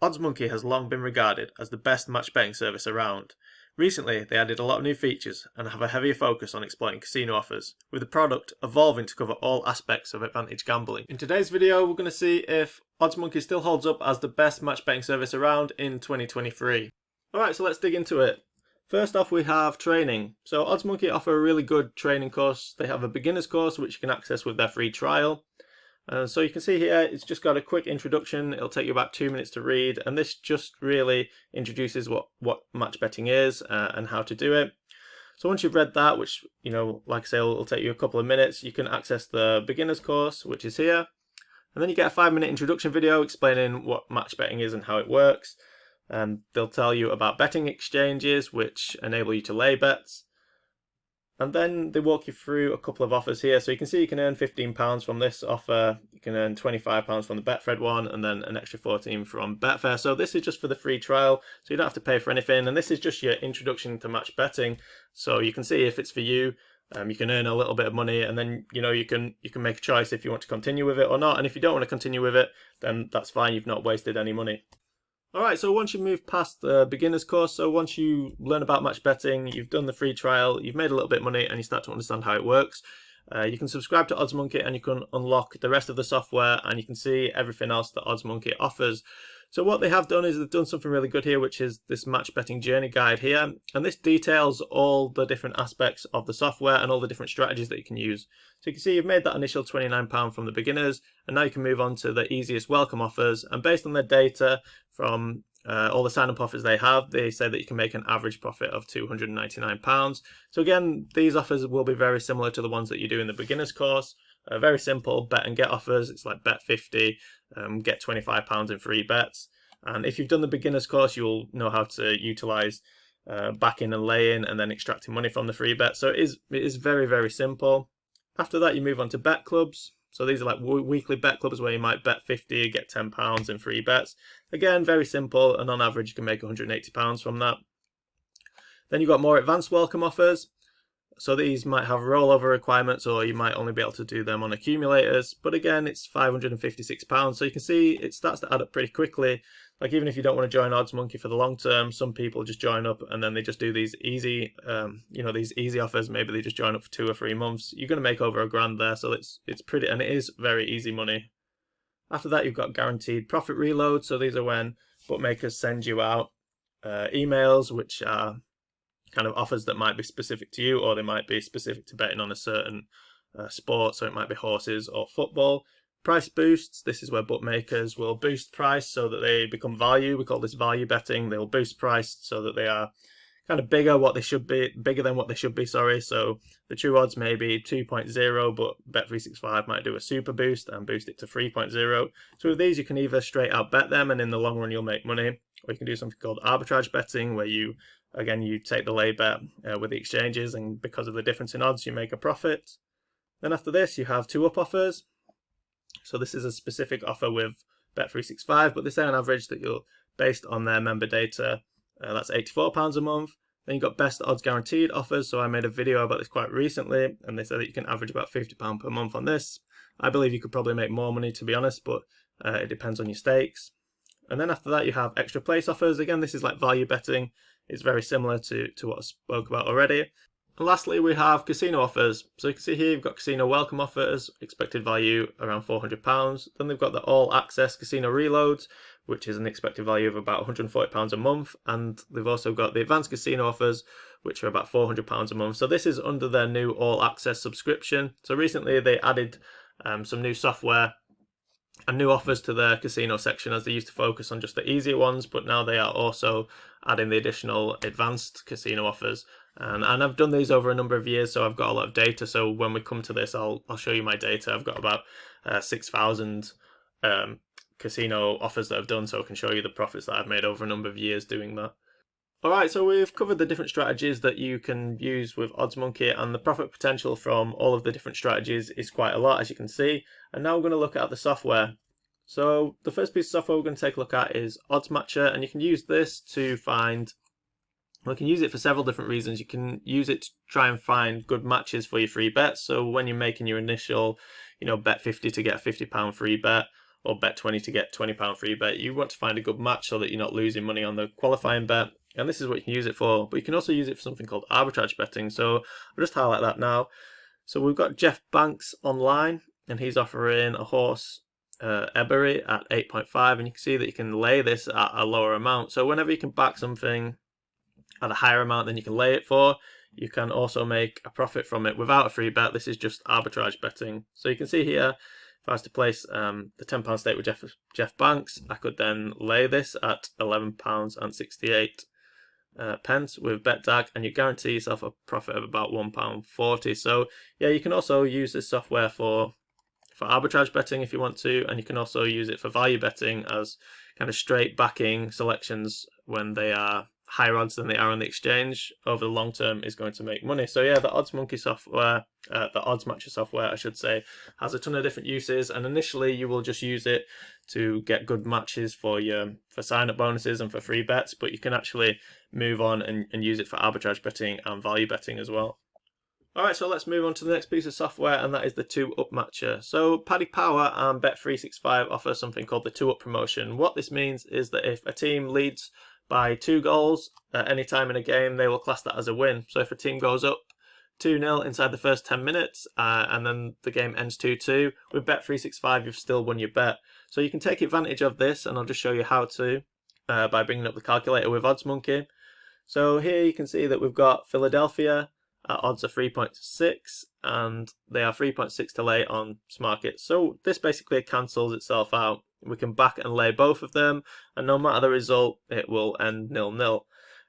Oddsmonkey has long been regarded as the best match betting service around. Recently, they added a lot of new features and have a heavier focus on exploiting casino offers, with the product evolving to cover all aspects of advantage gambling. In today's video, we're going to see if Oddsmonkey still holds up as the best match betting service around in 2023. Alright, so let's dig into it. First off, we have training. So Oddsmonkey offer a really good training course. They have a beginner's course which you can access with their free trial. So you can see here, it's just got a quick introduction. It'll take you about 2 minutes to read, and this just really introduces what match betting is and how to do it. So once you've read that, which, like I say, will take you a couple of minutes, you can access the beginner's course, which is here. And then you get a 5-minute introduction video explaining what match betting is and how it works. And they'll tell you about betting exchanges, which enable you to lay bets. And then they walk you through a couple of offers here. So you can see you can earn £15 from this offer. You can earn £25 from the Betfred one, and then an extra $14 from Betfair. So this is just for the free trial, so you don't have to pay for anything. And this is just your introduction to match betting. So you can see if it's for you. You can earn a little bit of money, and then you can make a choice if you want to continue with it or not. And if you don't want to continue with it, then that's fine. You've not wasted any money. Alright, so once you move past the beginner's course, so once you learn about match betting, you've done the free trial, you've made a little bit of money, and you start to understand how it works, you can subscribe to Oddsmonkey and you can unlock the rest of the software, and you can see everything else that Oddsmonkey offers. So what they have done is they've done something really good here, which is this match betting journey guide here, and this details all the different aspects of the software and all the different strategies that you can use. So you can see you've made that initial £29 from the beginners, and now you can move on to the easiest welcome offers, and based on their data from all the sign-up offers they have, they say that you can make an average profit of £299. So again, these offers will be very similar to the ones that you do in the beginner's course. Very simple bet and get offers. It's like bet 50, get £25 in free bets. And if you've done the beginner's course, you'll know how to utilize backing and laying and then extracting money from the free bet. So it is very, very simple. After that, you move on to bet clubs. So these are like weekly bet clubs where you might bet 50, get £10 in free bets. Again, very simple, and on average you can make £180 from that. Then you've got more advanced welcome offers. So these might have rollover requirements, or you might only be able to do them on accumulators. But again, it's £556. So you can see it starts to add up pretty quickly. Like, even if you don't want to join Oddsmonkey for the long term, some people just join up and then they just do these easy, these easy offers. Maybe they just join up for 2 or 3 months. You're going to make over £1,000 there. So it's pretty, and it is very easy money. After that, you've got guaranteed profit reload. So these are when bookmakers send you out emails, which are kind of offers that might be specific to you, or they might be specific to betting on a certain sport. So it might be horses or football. Price boosts. This is where bookmakers will boost price so that they become value. We call this value betting. They'll boost price so that they are kind of bigger than what they should be, sorry. So the true odds may be 2.0, but Bet365 might do a super boost and boost it to 3.0. So with these, you can either straight out bet them and in the long run you'll make money, or you can do something called arbitrage betting, where you take the lay bet with the exchanges, and because of the difference in odds, you make a profit. Then after this, you have 2-up offers. So this is a specific offer with Bet365, but they say on average that you'll, based on their member data, that's £84 a month. Then you've got best odds guaranteed offers. So I made a video about this quite recently, and they said that you can average about £50 per month on this. I believe you could probably make more money, to be honest, but it depends on your stakes. And then after that, you have extra place offers. Again, this is like value betting. It's very similar to what I spoke about already. And lastly, we have casino offers. So you can see here you've got casino welcome offers, expected value around £400. Then they've got the all access casino reloads, which is an expected value of about £140 a month. And they've also got the advanced casino offers, which are about £400 a month. So this is under their new all access subscription. So recently they added some new software and new offers to their casino section, as they used to focus on just the easier ones, but now they are also adding the additional advanced casino offers. And I've done these over a number of years, so I've got a lot of data. So when we come to this, I'll show you my data. I've got about 6,000 casino offers that I've done, so I can show you the profits that I've made over a number of years doing that. Alright, so we've covered the different strategies that you can use with Oddsmonkey, and the profit potential from all of the different strategies is quite a lot, as you can see. And now we're going to look at the software. So the first piece of software we're going to take a look at is Oddsmatcher, and you can use this to find, well, you can use it for several different reasons. You can use it to try and find good matches for your free bets. So when you're making your initial, bet 50 to get a £50 free bet, or bet 20 to get £20 free bet. You want to find a good match so that you're not losing money on the qualifying bet, and this is what you can use it for. But you can also use it for something called arbitrage betting, so I'll just highlight that now. So we've got Jeff Banks online, and he's offering a horse Ebery at 8.5, and you can see that you can lay this at a lower amount. So whenever you can back something at a higher amount than you can lay it for, you can also make a profit from it without a free bet. This is just arbitrage betting. So you can see here, if I was to place the £10 stake with Jeff Banks, I could then lay this at £11.68 with BetDAG, and you guarantee yourself a profit of about £1.40. So yeah, you can also use this software for arbitrage betting if you want to, and you can also use it for value betting as kind of straight backing selections when they are higher odds than they are on the exchange over the long term is going to make money. So yeah, the Oddsmonkey software, the Oddsmatcher software I should say, has a ton of different uses, and initially you will just use it to get good matches for sign-up bonuses and for free bets, but you can actually move on and use it for arbitrage betting and value betting as well. Alright, so let's move on to the next piece of software, and that is the 2-Up Matcher. So Paddy Power and Bet365 offer something called the 2-Up promotion. What this means is that if a team leads by 2 goals at any time in a game, they will class that as a win. So if a team goes up 2-0 inside the first 10 minutes and then the game ends 2-2, with Bet365 you've still won your bet. So you can take advantage of this, and I'll just show you how to by bringing up the calculator with Oddsmonkey. So here you can see that we've got Philadelphia at odds of 3.6, and they are 3.6 to lay on Smarket. So this basically cancels itself out. We can back and lay both of them, and no matter the result, it will end 0-0.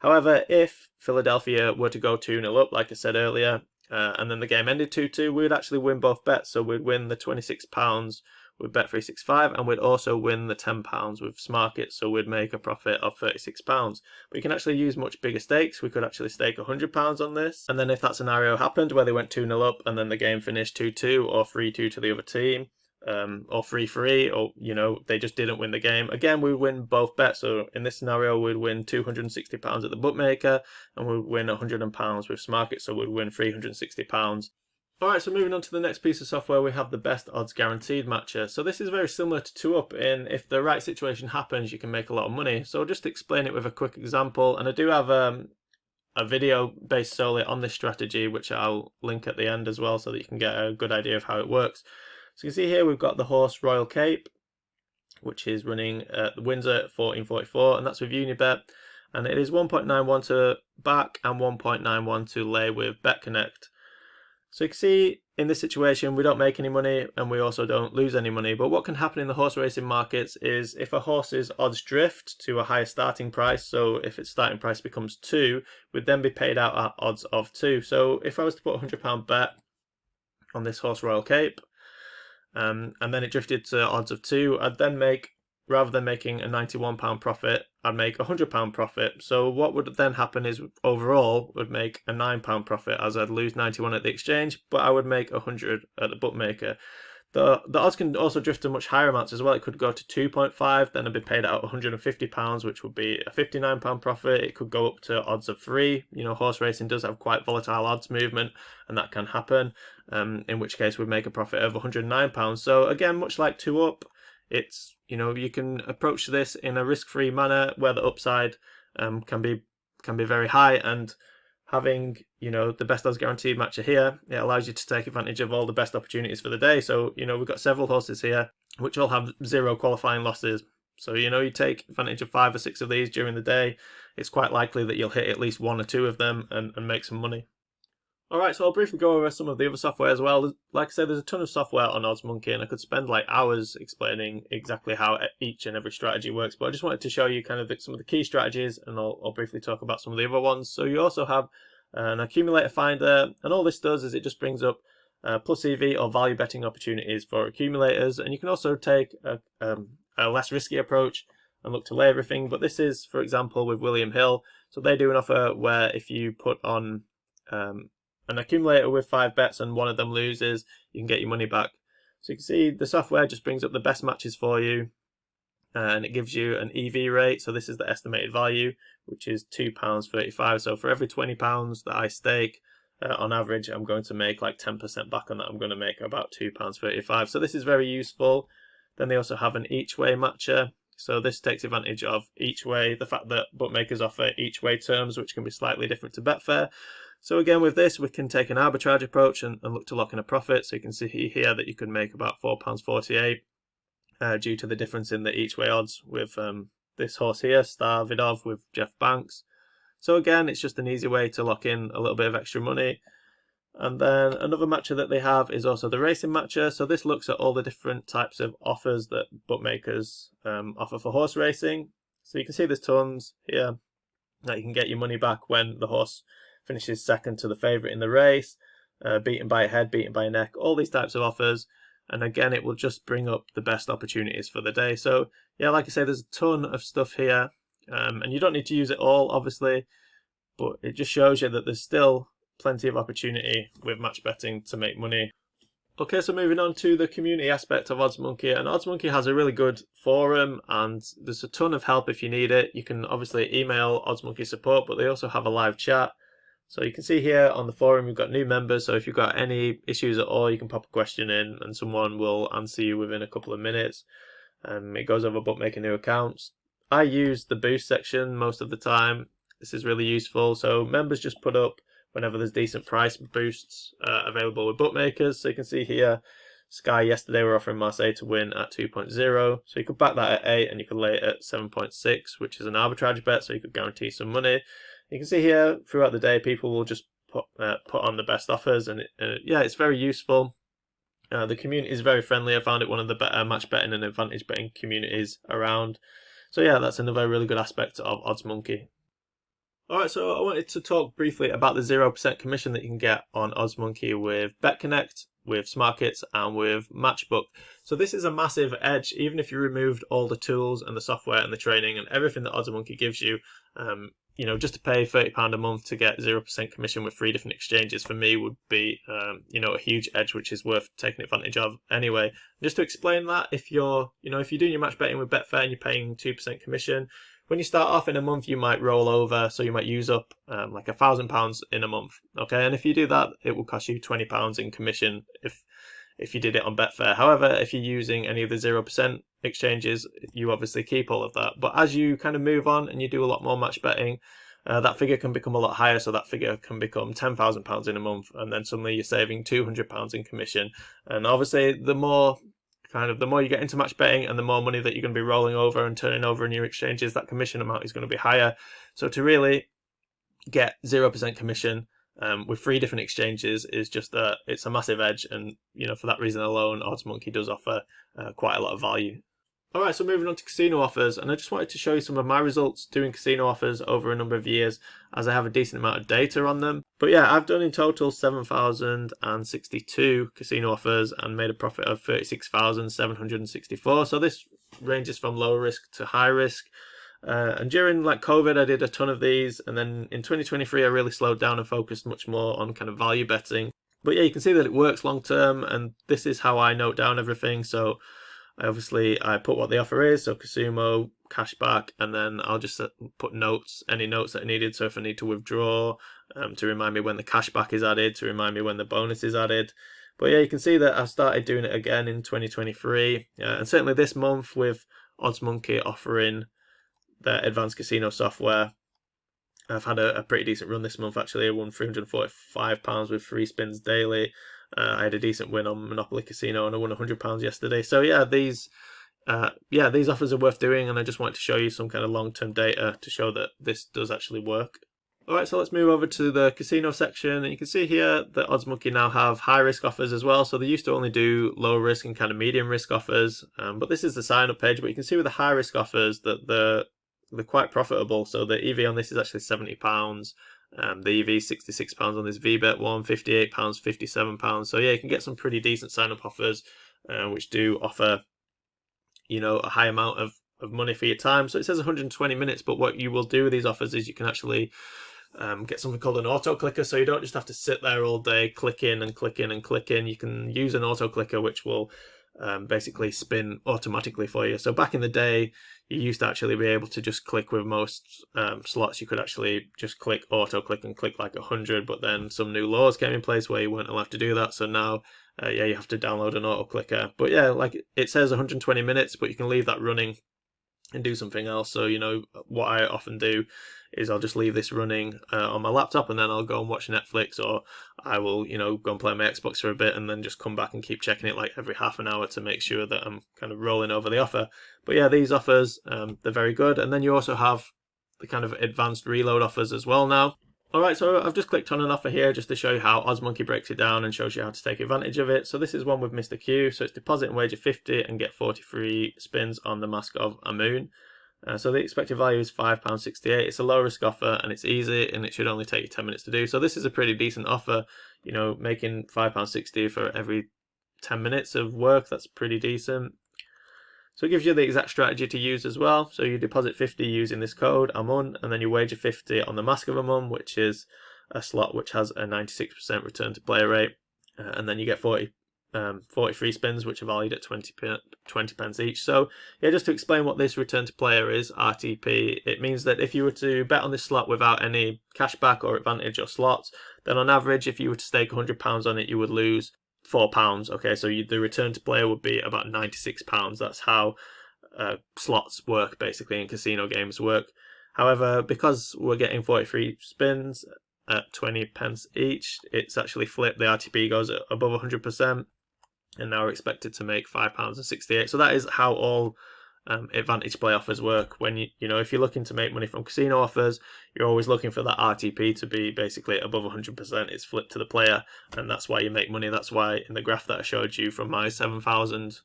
However, if Philadelphia were to go 2-0 up, like I said earlier, and then the game ended 2-2, we would actually win both bets. So we'd win the £26 with Bet365, and we'd also win the £10 with Smarket, so we'd make a profit of £36. But you can actually use much bigger stakes. We could actually stake £100 on this, and then if that scenario happened where they went 2-0 up and then the game finished 2-2 or 3-2 to the other team, or 3-3, or they just didn't win the game, again we win both bets. So in this scenario we'd win £260 at the bookmaker, and we'd win £100 with Smarket, so we'd win £360. Alright, so moving on to the next piece of software, we have the Best Odds Guaranteed Matcher. So this is very similar to 2-Up in if the right situation happens, you can make a lot of money. So I'll just explain it with a quick example, and I do have a video based solely on this strategy, which I'll link at the end as well so that you can get a good idea of how it works. So you can see here we've got the horse Royal Cape, which is running at the Windsor at 14.44, and that's with Unibet, and it is 1.91 to back and 1.91 to lay with BetConnect. So you can see in this situation we don't make any money and we also don't lose any money, but what can happen in the horse racing markets is if a horse's odds drift to a higher starting price, so if its starting price becomes 2, we'd then be paid out at odds of 2. So if I was to put a £100 bet on this horse Royal Cape, and then it drifted to odds of 2, I'd then make, rather than making a £91 profit, I'd make a £100 profit. So what would then happen is overall would make a £9 profit, as I'd lose 91 at the exchange, but I would make 100 at the bookmaker. The odds can also drift to much higher amounts as well. It could go to 2.5, then I'd be paid out £150, which would be a £59 profit. It could go up to odds of 3. Horse racing does have quite volatile odds movement, and that can happen, in which case we'd make a profit of £109. So again, much like 2-Up, it's, you can approach this in a risk-free manner where the upside can be very high, and having the Best Odds Guaranteed Matcher here, it allows you to take advantage of all the best opportunities for the day. So we've got several horses here which all have 0 qualifying losses. So you take advantage of 5 or 6 of these during the day, it's quite likely that you'll hit at least 1 or 2 of them and make some money. Alright, so I'll briefly go over some of the other software as well. Like I said, there's a ton of software on Oddsmonkey, and I could spend like hours explaining exactly how each and every strategy works, but I just wanted to show you kind of some of the key strategies, and I'll briefly talk about some of the other ones. So you also have an accumulator finder, and all this does is it just brings up plus EV or value betting opportunities for accumulators, and you can also take a less risky approach and look to lay everything. But this is, for example, with William Hill. So they do an offer where if you put on an accumulator with 5 bets and one of them loses, you can get your money back. So you can see the software just brings up the best matches for you, and it gives you an EV rate. So this is the estimated value, which is £2.35. So for every £20 that I stake, on average, I'm going to make like 10% back on that. I'm going to make about £2.35. So this is very useful. Then they also have an Eachway matcher. So this takes advantage of Eachway, the fact that bookmakers offer Eachway terms which can be slightly different to Betfair. So again, with this, we can take an arbitrage approach and look to lock in a profit. So you can see here that you could make about £4.48 due to the difference in the Eachway odds with this horse here, Star Vidov with Jeff Banks. So again, it's just an easy way to lock in a little bit of extra money. And then another matcher that they have is also the racing matcher. So this looks at all the different types of offers that bookmakers offer for horse racing. So you can see there's tons here that you can get your money back when the horse finishes second to the favourite in the race, beaten by a head, beaten by a neck, all these types of offers. And again, it will just bring up the best opportunities for the day. So yeah, like I say, there's a ton of stuff here. And you don't need to use it all, obviously, but it just shows you that there's still plenty of opportunity with match betting to make money. Okay, so moving on to the community aspect of Oddsmonkey, and Oddsmonkey has a really good forum and there's a ton of help if you need it. You can obviously email Oddsmonkey support, but they also have a live chat. So you can see here on the forum we've got new members, so if you've got any issues at all, you can pop a question in and someone will answer you within a couple of minutes. It goes over bookmaking new accounts. I use the boost section most of the time. This is really useful. So members just put up whenever there's decent price boosts available with bookmakers. So you can see here, Sky yesterday were offering Marseille to win at 2.0. So you could back that at 8 and you could lay it at 7.6, which is an arbitrage bet, so you could guarantee some money. You can see here throughout the day, people will just put on the best offers, and yeah, it's very useful. The community is very friendly. I found it one of the better match betting and advantage betting communities around. So yeah, that's another really good aspect of Oddsmonkey. Alright, so I wanted to talk briefly about the 0% commission that you can get on Oddsmonkey with BetConnect, with SmartKits, and with Matchbook. So this is a massive edge, even if you removed all the tools and the software and the training and everything that Oddsmonkey gives you. You know, just to pay £30 a month to get 0% commission with 3 different exchanges for me would be, you know, a huge edge, which is worth taking advantage of anyway. Just to explain that, if you're doing your match betting with Betfair and you're paying 2% commission, when you start off in a month, you might roll over, so you might use up like £1,000 in a month. Okay, and if you do that, it will cost you £20 in commission if you did it on Betfair. However, if you're using any of the 0% exchanges, you obviously keep all of that. But as you kind of move on and you do a lot more match betting, that figure can become a lot higher. So that figure can become £10,000 in a month, and then suddenly you're saving £200 in commission. And obviously, the more you get into match betting and the more money that you're going to be rolling over and turning over in your exchanges, that commission amount is going to be higher. So to really get 0% commission with 3 different exchanges is just it's a massive edge, and you know, for that reason alone, Oddsmonkey does offer quite a lot of value. Alright, so moving on to casino offers, and I just wanted to show you some of my results doing casino offers over a number of years, as I have a decent amount of data on them. But yeah, I've done in total 7,062 casino offers and made a profit of 36,764. So this ranges from low risk to high risk. And during like COVID, I did a ton of these, and then in 2023 I really slowed down and focused much more on kind of value betting. But yeah, you can see that it works long term, and this is how I note down everything. So I put what the offer is, so Casumo, cashback, and then I'll just put notes, any notes that I needed. So if I need to withdraw, to remind me when the cashback is added, to remind me when the bonus is added. But yeah, you can see that I've started doing it again in 2023, and certainly this month with Oddsmonkey offering their advanced casino software, I've had a pretty decent run this month actually. I won £345 with 3 spins daily. I had a decent win on Monopoly Casino and I won £100 yesterday. So yeah, these offers are worth doing, and I just wanted to show you some kind of long-term data to show that this does actually work. Alright, so let's move over to the casino section, and you can see here that Oddsmonkey now have high-risk offers as well. So they used to only do low-risk and kind of medium-risk offers, but this is the sign-up page. But you can see with the high-risk offers that they're quite profitable. So the EV on this is actually £70. The EV £66 on this VBet one, £58, £57. So yeah, you can get some pretty decent sign-up offers, which do offer, you know, a high amount of money for your time. So it says 120 minutes, but what you will do with these offers is you can actually get something called an auto clicker. So you don't just have to sit there all day, click in and click in and click in. You can use an auto clicker, which will basically spin automatically for you. So back in the day, you used to actually be able to just click with most slots. You could actually just click auto click and click like 100, but then some new laws came in place where you weren't allowed to do that. So now yeah, you have to download an auto clicker. But yeah, like it says 120 minutes, but you can leave that running and do something else. So, you know, what I often do is I'll just leave this running on my laptop, and then I'll go and watch Netflix, or I will, you know, go and play my Xbox for a bit and then just come back and keep checking it like every half an hour to make sure that I'm kind of rolling over the offer. But yeah, these offers, they're very good. And then you also have the kind of advanced reload offers as well now. Alright, so I've just clicked on an offer here just to show you how Oddsmonkey breaks it down and shows you how to take advantage of it. So this is one with Mr. Q, so it's deposit and wager 50 and get 43 spins on the Mask of a Moon. So the expected value is £5.68. It's a low risk offer and it's easy, and it should only take you 10 minutes to do. So this is a pretty decent offer, you know, making £5.60 for every 10 minutes of work. That's pretty decent. So it gives you the exact strategy to use as well. So you deposit 50 using this code, AMUN, and then you wager 50 on the Mask of a Mum, which is a slot which has a 96% return to player rate. And then you get 43 spins, which are valued at 20 pence each. So yeah, just to explain what this return to player is, RTP, it means that if you were to bet on this slot without any cashback or advantage or slots, then on average, if you were to stake £100 on it, you would lose £4. Okay, so the return to player would be about £96. That's how slots work basically, and casino games work. However, because we're getting 43 spins at 20 pence each, it's actually flipped. The RTP goes above 100%, and now we're expected to make £5.68. So that is how all advantage play offers work. When you know, if you're looking to make money from casino offers, you're always looking for that RTP to be basically above 100%. It's flipped to the player, and that's why you make money. That's why in the graph that I showed you from my 7,000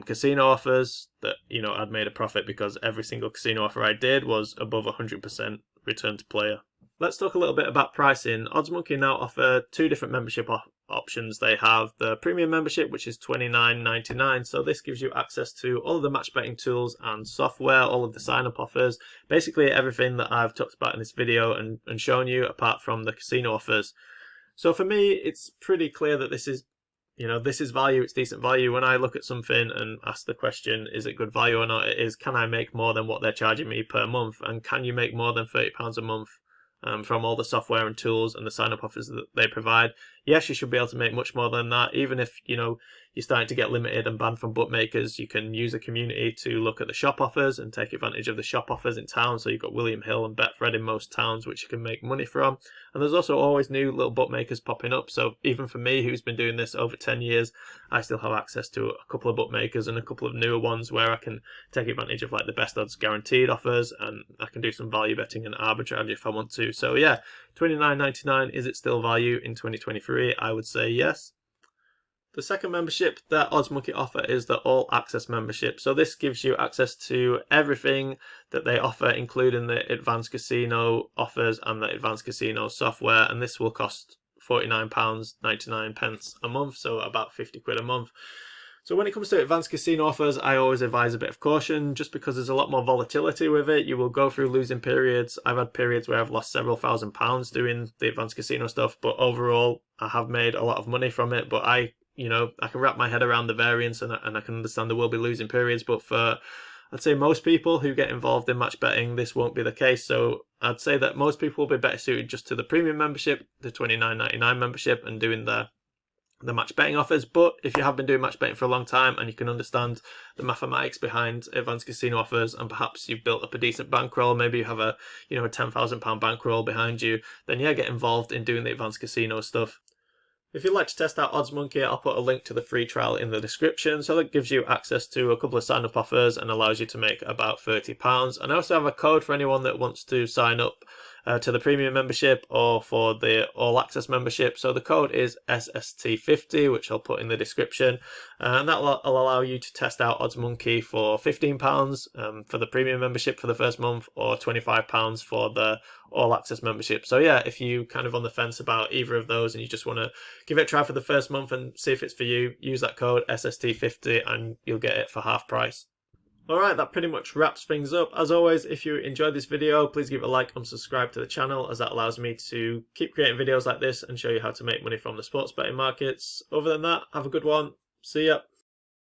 casino offers, that, you know, I'd made a profit because every single casino offer I did was above 100% return to player. Let's talk a little bit about pricing. Oddsmonkey now offer two different membership options. They have the premium membership, which is $29.99. So this gives you access to all of the match betting tools and software, all of the sign-up offers, basically everything that I've talked about in this video and shown you, apart from the casino offers. So for me, it's pretty clear that this is, you know, this is value. It's decent value. When I look at something and ask the question, is it good value or not? It is, can I make more than what they're charging me per month? And can you make more than £30 a month from all the software and tools and the sign-up offers that they provide? Yes, you should be able to make much more than that. Even if, you know, you're starting to get limited and banned from bookmakers, you can use a community to look at the shop offers and take advantage of the shop offers in town. So you've got William Hill and Betfred in most towns, which you can make money from. And there's also always new little bookmakers popping up. So even for me, who's been doing this over 10 years, I still have access to a couple of bookmakers and a couple of newer ones where I can take advantage of like the best odds guaranteed offers, and I can do some value betting and arbitrage if I want to. So yeah, $29.99, is it still value in 2023? I would say yes. The second membership that Oddsmonkey offer is the All Access membership. So this gives you access to everything that they offer, including the advanced casino offers and the advanced casino software. And this will cost £49.99 a month, so about 50 quid a month. So when it comes to advanced casino offers, I always advise a bit of caution, just because there's a lot more volatility with it. You will go through losing periods. I've had periods where I've lost several £1,000s doing the advanced casino stuff, but overall I have made a lot of money from it. But I can wrap my head around the variance, and I can understand there will be losing periods. But for, I'd say, most people who get involved in match betting, this won't be the case. So I'd say that most people will be better suited just to the premium membership, the $29.99 membership, and doing the match betting offers. But if you have been doing match betting for a long time and you can understand the mathematics behind advanced casino offers, and perhaps you've built up a decent bankroll, maybe you have a £10,000 bankroll behind you, then yeah, get involved in doing the advanced casino stuff. If you'd like to test out Oddsmonkey, I'll put a link to the free trial in the description. So that gives you access to a couple of sign-up offers and allows you to make about £30. And I also have a code for anyone that wants to sign up to the premium membership or for the All Access membership. So the code is SST50, which I'll put in the description. And that will allow you to test out Oddsmonkey for £15 for the premium membership for the first month, or £25 for the All Access membership. So yeah, if you kind of on the fence about either of those and you just want to give it a try for the first month and see if it's for you, use that code SST50 and you'll get it for half price. Alright, that pretty much wraps things up. As always, if you enjoyed this video, please give it a like and subscribe to the channel, as that allows me to keep creating videos like this and show you how to make money from the sports betting markets. Other than that, have a good one. See ya.